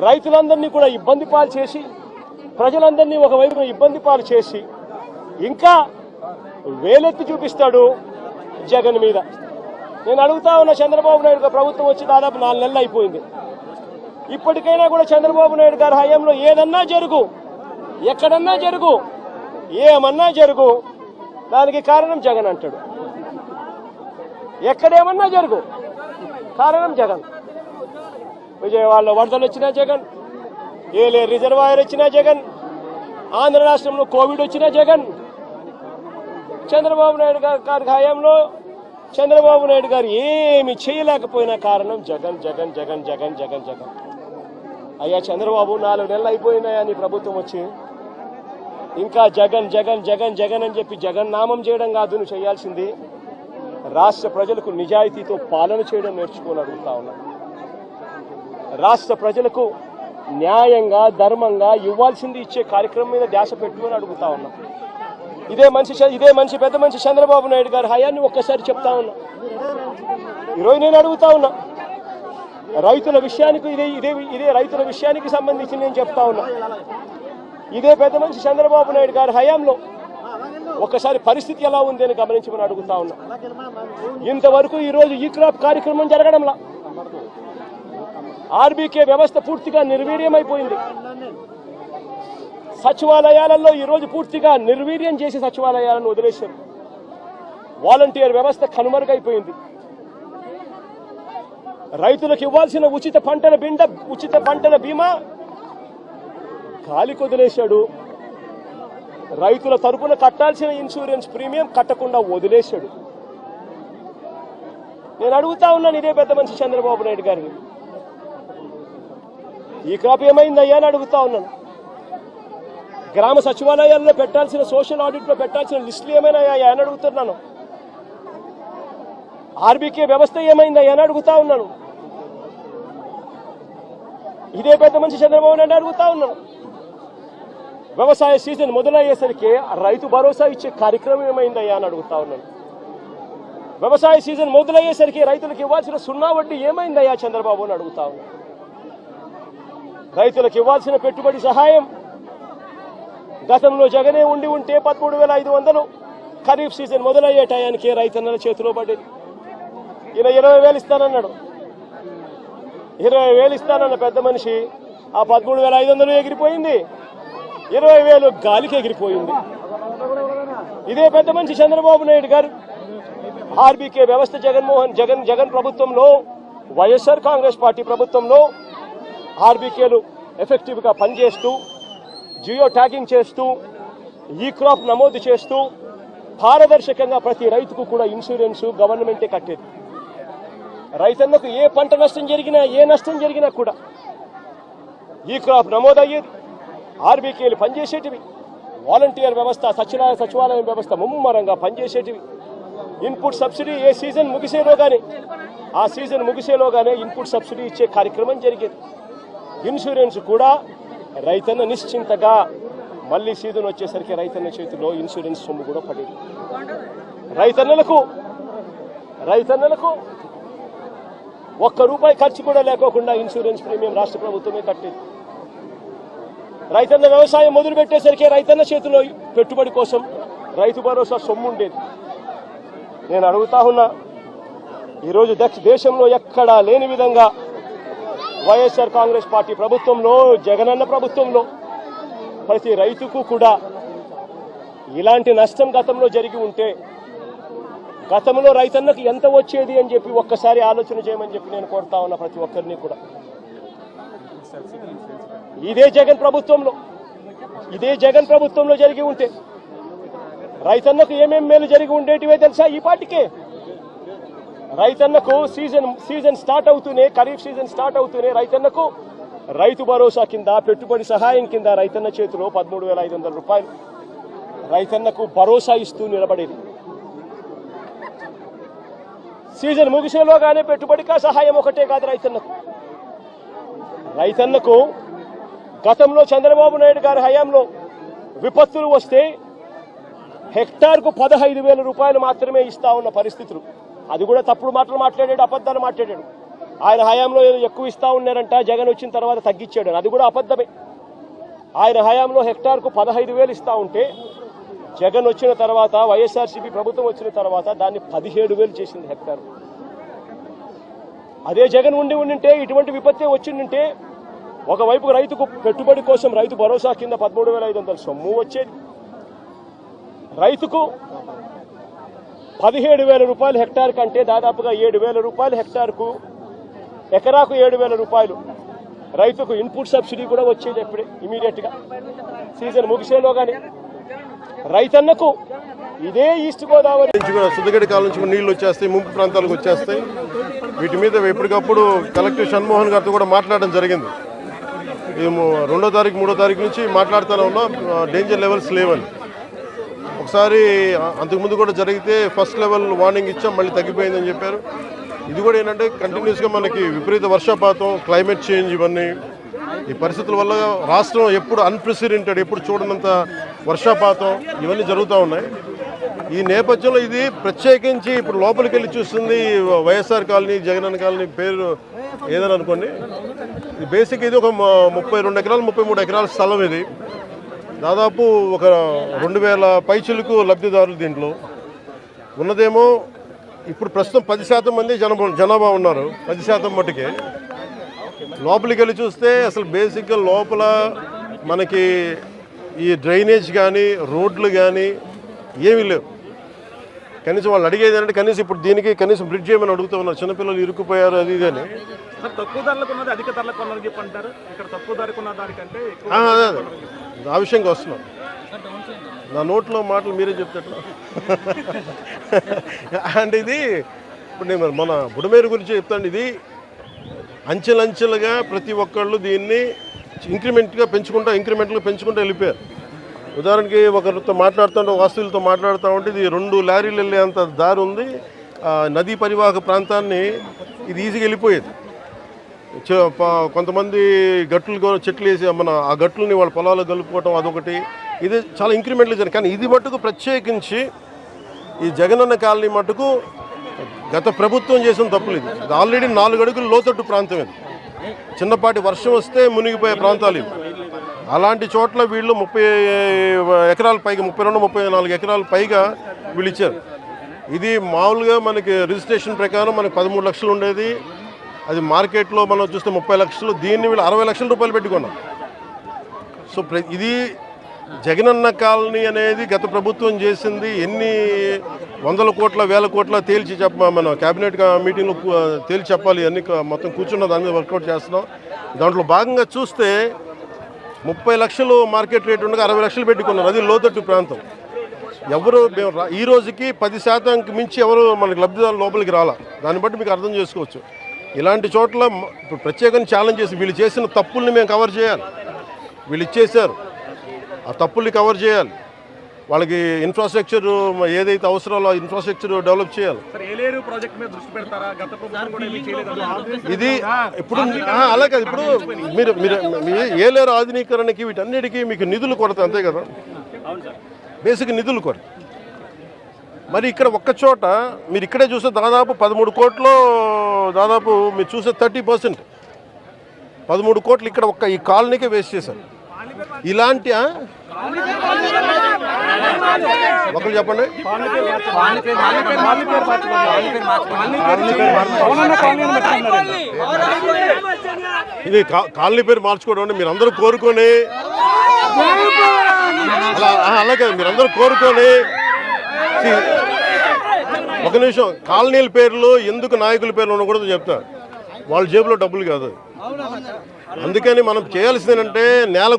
రైతులందరినీ కూడా ఇబ్బంది పాలు చేసి ప్రజలందరినీ ఒకవైపు ఇబ్బంది పాలు చేసి ఇంకా వేలెత్తి చూపిస్తాడు జగన్ మీద. నేను అడుగుతా ఉన్న చంద్రబాబు నాయుడు గారు ప్రభుత్వం వచ్చి దాదాపు 4 నెలలు అయిపోయింది. ఇప్పటికైనా కూడా చంద్రబాబు నాయుడు గారి హయాంలో ఏదన్నా జరుగు, ఎక్కడన్నా జరుగు, ఏమన్నా జరుగు, దానికి కారణం జగన్ అంటాడు. ఎక్కడేమన్నా జరుగు కారణం జగన్. విజయవాడలో వరదలు వచ్చినా జగన్, ఏలే రిజర్వాయర్ వచ్చినా జగన్, ఆంధ్ర రాష్ట్రంలో కోవిడ్ వచ్చినా జగన్. చంద్రబాబు నాయుడు గారి హయాంలో చంద్రబాబు నాయుడు గారు ఏమి చేయలేకపోయినా కారణం జగన్ జగన్ జగన్ జగన్ జగన్ జగన్. అయ్యా చంద్రబాబు 4 నెలలు అయిపోయినాయా నీ ప్రభుత్వం వచ్చి, ఇంకా జగన్ జగన్ జగన్ జగన్ అని చెప్పి జగన్ నామం చేయడం కాదు నువ్వు చేయాల్సింది. రాష్ట్ర ప్రజలకు నిజాయితీతో పాలన చేయడం నేర్చుకోని అడుగుతా ఉన్నా. రాష్ట్ర ప్రజలకు న్యాయంగా ధర్మంగా ఇవ్వాల్సింది ఇచ్చే కార్యక్రమం మీద ధ్యాస పెట్టుకుని అడుగుతా ఉన్నా. ఇదే మనిషి పెద్ద మనిషి చంద్రబాబు నాయుడు గారి హయాన్ని ఒక్కసారి చెప్తా ఉన్నా. ఈరోజు నేను అడుగుతా ఉన్నా, రైతుల విషయానికి ఇదే రైతుల విషయానికి సంబంధించి నేను చెప్తా ఉన్నా. ఇదే పెద్ద మనిషి చంద్రబాబు నాయుడు గారి హయాంలో ఒక్కసారి పరిస్థితి ఎలా ఉంది అని గమనించమని అడుగుతా ఉన్నా. ఇంతవరకు ఈరోజు ఈ క్రాప్ కార్యక్రమం జరగడంలా ఆర్బీకే వ్యవస్థ పూర్తిగా నిర్వీర్యమైపోయింది. సచివాలయాలలో ఈరోజు పూర్తిగా నిర్వీర్యం చేసి సచివాలయాలను వదిలేశారు. వాలంటీర్ వ్యవస్థ కనుమరుగైపోయింది. రైతులకు ఇవ్వాల్సిన ఉచిత పంటల బీమా గాలికి వదిలేశాడు. రైతుల తరపున కట్టాల్సిన ఇన్సూరెన్స్ ప్రీమియం కట్టకుండా వదిలేశాడు. నేను అడుగుతా ఉన్నాను ఇదే పెద్ద మనిషి చంద్రబాబు నాయుడు గారిని, ఈ క్రాప్ ఏమైందయ్యా అని అడుగుతా ఉన్నాను. గ్రామ సచివాలయాల్లో పెట్టాల్సిన సోషల్ ఆడిట్ లో పెట్టాల్సిన లిస్టులు ఏమైనాయా అని అడుగుతున్నాను. ఆర్బీకే వ్యవస్థ ఏమైందయ్యా అని అడుగుతా ఉన్నాను. ఇదే పెద్ద మనిషి చంద్రబాబు నాయుడు అడుగుతా ఉన్నాను. వ్యవసాయ సీజన్ మొదలయ్యేసరికి రైతు భరోసా ఇచ్చే కార్యక్రమం ఏమైందయ్యా అని అడుగుతా ఉన్నాను. వ్యవసాయ సీజన్ మొదలయ్యేసరికి రైతులకు ఇవ్వాల్సిన 0 వడ్డీ ఏమైందయ్యా చంద్రబాబు అని అడుగుతా ఉన్నాను. రైతులకు ఇవ్వాల్సిన పెట్టుబడి సహాయం గతంలో జగనే ఉంటే 13,500 ఖరీఫ్ సీజన్ మొదలయ్యే టయానికి రైతన్నల చేతిలో పడేది. ఈయన 20,000 ఇస్తానన్నాడు. 20,000 ఇస్తానన్న పెద్ద మనిషి ఆ 13,500 ఎగిరిపోయింది, 20,000 గాలికి ఎగిరిపోయింది. ఇదే పెద్ద మనిషి చంద్రబాబు నాయుడు గారు ఆర్బీకే వ్యవస్థ జగన్ ప్రభుత్వంలో, వైఎస్ఆర్ కాంగ్రెస్ పార్టీ ప్రభుత్వంలో ఆర్బీకేలు ఎఫెక్టివ్ గా పనిచేస్తూ, జియో ట్యాగింగ్ చేస్తూ, ఈ క్రాప్ నమోదు చేస్తూ, పారదర్శకంగా ప్రతి రైతుకు కూడా ఇన్సూరెన్స్ గవర్నమెంటే కట్టేది. రైతన్నకు ఏ పంట నష్టం జరిగినా, ఏ నష్టం జరిగినా కూడా ఈ క్రాప్ నమోదయ్యేది. ఆర్బీకేలు పనిచేసేటివి. వాలంటీర్ వ్యవస్థ, సచివాలయం వ్యవస్థ ముమ్మరంగా పనిచేసేటివి. ఇన్పుట్ సబ్సిడీ ఏ సీజన్ ముగిసేలోగానే ఇన్పుట్ సబ్సిడీ ఇచ్చే కార్యక్రమం జరిగేది. ఇన్సూరెన్స్ కూడా రైతన్న నిశ్చింతగా మళ్లీ సీజన్ వచ్చేసరికి రైతన్న చేతిలో ఇన్సూరెన్స్ సొమ్ము కూడా పడేది. రైతన్నలకు ₹1 ఖర్చు కూడా లేకోకుండా ఇన్సూరెన్స్ ప్రీమియం రాష్ట్ర ప్రభుత్వమే కట్టేది. రైతన్న వ్యవసాయం మొదలు పెట్టేసరికి రైతన్న చేతిలో పెట్టుబడి కోసం రైతు భరోసా సొమ్ము ఉండేది. నేను అడుగుతా ఉన్నా, ఈరోజు దేశంలో ఎక్కడా లేని విధంగా వైఎస్ఆర్ కాంగ్రెస్ పార్టీ ప్రభుత్వంలో, జగనన్న ప్రభుత్వంలో ప్రతి రైతుకు కూడా ఇలాంటి నష్టం గతంలో జరిగి ఉంటే గతంలో రైతన్నకు ఎంత వచ్చేది అని చెప్పి ఒక్కసారి ఆలోచన చేయమని చెప్పి నేను కోరుతా ఉన్నా ప్రతి ఒక్కరిని కూడా. ఇదే జగన్ ప్రభుత్వంలో జరిగి ఉంటే రైతన్నకు ఏమేం మేలు జరిగి ఉండేటివే తెలుసా? ఈ పార్టీకే రైతన్నకు సీజన్ స్టార్ట్ అవుతూనే, ఖరీఫ్ సీజన్ స్టార్ట్ అవుతూనే రైతన్నకు రైతు భరోసా కింద, పెట్టుబడి సహాయం కింద రైతన్న చేతిలో ₹13,500 రైతన్నకు భరోసా ఇస్తూ నిలబడేది. సీజన్ ముగిసేలోగానే పెట్టుబడికా సహాయం ఒకటే కాదు రైతన్నకు గతంలో చంద్రబాబు నాయుడు గారి హయాంలో విపత్తులు వస్తే హెక్టార్కు ₹15,000 మాత్రమే ఇస్తా ఉన్న పరిస్థితులు. అది కూడా తప్పుడు మాటలు మాట్లాడాడు, అబద్ధాలు మాట్లాడాడు. ఆయన హయాంలో ఏదో ఎక్కువ ఇస్తా ఉన్నారంట, జగన్ వచ్చిన తర్వాత తగ్గించాడు. అది కూడా అబద్ధమే. ఆయన హయాంలో హెక్టార్కు 15,000 ఇస్తా ఉంటే జగన్ వచ్చిన తర్వాత, వైఎస్ఆర్సీపీ ప్రభుత్వం వచ్చిన తర్వాత దాన్ని 17,000 చేసింది హెక్టార్. అదే జగన్ ఉండింటే ఇటువంటి విపత్తే వచ్చిందంటే ఒకవైపు రైతుకు పెట్టుబడి కోసం రైతు భరోసా కింద 13,500 సొమ్ము వచ్చేది, రైతుకు 17,000 రూపాయలు హెక్టార్ కంటే దాదాపుగా 7,000 రూపాయలు హెక్టార్కు, ఎకరాకు 7,000 రూపాయలు రైతుకు ఇన్పుట్ సబ్సిడీ కూడా వచ్చేది. ఎప్పుడే ఇమీడియట్ గా సీజన్ ముగిసేలోగానే రైతన్నకు ఇదే ఈస్ట్ గోదావరి సుద్దగడ్డి కాలం నుంచి నీళ్లు వచ్చేస్తాయి, ముంపు ప్రాంతాలకు వచ్చేస్తాయి. వీటి మీద ఎప్పటికప్పుడు కలెక్టర్ షణ్మోహన్ గారితో కూడా మాట్లాడడం జరిగింది. 2వ తారీఖు 3వ తారీఖు నుంచి మాట్లాడుతూనే ఉన్నాం, డేంజర్ లెవెల్స్ లేవని. ఒకసారి అంతకుముందు కూడా జరిగితే ఫస్ట్ లెవెల్ వార్నింగ్ ఇచ్చాం, మళ్ళీ తగ్గిపోయిందని చెప్పారు. ఇది కూడా ఏంటంటే కంటిన్యూస్గా మనకి విపరీత వర్షపాతం, క్లైమేట్ చేంజ్, ఇవన్నీ ఈ పరిస్థితుల వల్ల రాష్ట్రం ఎప్పుడు అన్ప్రెసిడెంటెడ్, ఎప్పుడు చూడనంత వర్షపాతం ఇవన్నీ జరుగుతూ ఉన్నాయి. ఈ నేపథ్యంలో ఇది ప్రత్యేకించి ఇప్పుడు లోపలికి వెళ్ళి చూస్తుంది వైఎస్ఆర్ కాలనీ, జగనన్న కాలనీ పేరు ఏదని అనుకోండి. ఇది బేసిక్ ఇది ఒక 32 ఎకరాలు 33 ఎకరాల స్థలం. ఇది దాదాపు ఒక 2,000 పైచిలకు లబ్ధిదారులు. దీంట్లో ఉన్నదేమో ఇప్పుడు ప్రస్తుతం 10% మంది జనాభా ఉన్నారు. 10% మట్టుకే. లోపలికి వెళ్ళి చూస్తే అసలు బేసిక్గా లోపల మనకి ఈ డ్రైనేజ్ కానీ రోడ్లు కానీ ఏమీ లేవు. కనీసం వాళ్ళు అడిగేది అంటే కనీసం ఇప్పుడు దీనికి కనీసం బ్రిడ్జ్ ఏమని అడుగుతూ ఉన్నారు. చిన్నపిల్లలు ఇరుక్కుపోయారు అది కానీ. తక్కువ ధరలకు ఉన్నది అధిక ధరలకు ఉన్నది చెప్పంటారు. ఇక్కడ తక్కువ ధరకు ఉన్న దానికంటే అదే ఆ విషయంగా వస్తున్నాం. నా నోట్లో మాటలు మీరే చెప్తారు. అంటే ఇది ఇప్పుడు నేను మన బుడమేరు గురించి చెప్తాను. ఇది అంచెలంచెలుగా ప్రతి ఒక్కళ్ళు దీన్ని ఇంక్రిమెంట్గా పెంచుకుంటూ వెళ్ళిపోయారు. ఉదాహరణకి ఒకరితో మాట్లాడుతుంటే, వాస్తువులతో మాట్లాడుతూ ఉంటే ఇది 2 లారీలు వెళ్ళేంత దారి ఉంది. నదీ పరివాహక ప్రాంతాన్ని ఇది ఈజీగా వెళ్ళిపోయేది. కొంతమంది గట్లు చెట్లు వేసి ఆ గట్లని వాళ్ళ పొలాల్లో కలుపుకోవటం అదొకటి. ఇది చాలా ఇంక్రిమెంట్లు జరిగింది. కానీ ఇది మట్టుకు ప్రత్యేకించి ఈ జగనన్న కాలనీ మట్టుకు గత ప్రభుత్వం చేసిన తప్పులు. ఇది ఆల్రెడీ 4 అడుగులు లోతట్టు ప్రాంతం. ఇది చిన్నపాటి వర్షం వస్తే మునిగిపోయే ప్రాంతాలు ఇవి. అలాంటి చోట్ల వీళ్ళు 30 ఎకరాల పైగా, 32-34 ఎకరాల పైగా వీళ్ళు ఇచ్చారు. ఇది మామూలుగా మనకి రిజిస్ట్రేషన్ ప్రకారం మనకి 13 లక్షలు ఉండేది. అది మార్కెట్లో మనం చూస్తే 30 లక్షలు. దీన్ని వీళ్ళు 60 లక్షల రూపాయలు పెట్టుకున్నారు. సో ఇది జగనన్న కాలనీ అనేది గత ప్రభుత్వం చేసింది. ఎన్ని 100 కోట్ల 1000 కోట్ల తేల్చి మన క్యాబినెట్ మీటింగ్లో తేల్చి చెప్పాలి. అన్ని మొత్తం కూర్చున్న దాని మీద వర్కౌట్ చేస్తున్నాం. దాంట్లో భాగంగా చూస్తే 30 లక్షలు మార్కెట్ రేట్ ఉండగా 60 లక్షలు పెట్టుకున్నారు. అది లోతట్టు ప్రాంతం. ఎవరు ఈ రోజుకి 10% మించి ఎవరు మనకి లబ్ధిదారులు లోపలికి రాలా. దాన్ని బట్టి మీకు అర్థం చేసుకోవచ్చు. ఇలాంటి చోట్ల ఇప్పుడు ప్రత్యేకంగా ఛాలెంజ్ చేసి వీళ్ళు చేసిన తప్పుల్ని మేము కవర్ చేయాలి. వీళ్ళు ఇచ్చేసారు, ఆ తప్పుల్ని కవర్ చేయాలి. వాళ్ళకి ఇన్ఫ్రాస్ట్రక్చర్ ఏదైతే అవసరాలో ఆ ఇన్ఫ్రాస్ట్రక్చర్ డెవలప్ చేయాలి. ఇది ఇప్పుడు అలా కాదు. ఇప్పుడు మీరు ఏలేరు ఆధునీకరణకి వీటన్నిటికీ మీకు నిధులు కొరత, అంతే కదా. బేసిక్ నిధులు కొరత. మరి ఇక్కడ ఒక్క చోట మీరు ఇక్కడే చూస్తే దాదాపు 13 కోట్లు, దాదాపు మీరు చూసే 30%, 13 కోట్లు ఇక్కడ ఒక్క ఈ కాలనీకే వేస్ట్ చేశారు. ఇలాంటి ఒకరు చెప్పండి. ఇది కాలనీ పేరు మార్చుకోవడం అంటే మీరు అందరూ కోరుకొని అలాగే మీరందరూ కోరుకొని ఒక నిమిషం కాలనీల పేర్లు ఎందుకు నాయకుల పేర్లు ఉండకూడదు చెప్తా. వాళ్ళ జేబులో డబ్బులు కాదు. అందుకని మనం చేయాల్సింది ఏంటంటే నేల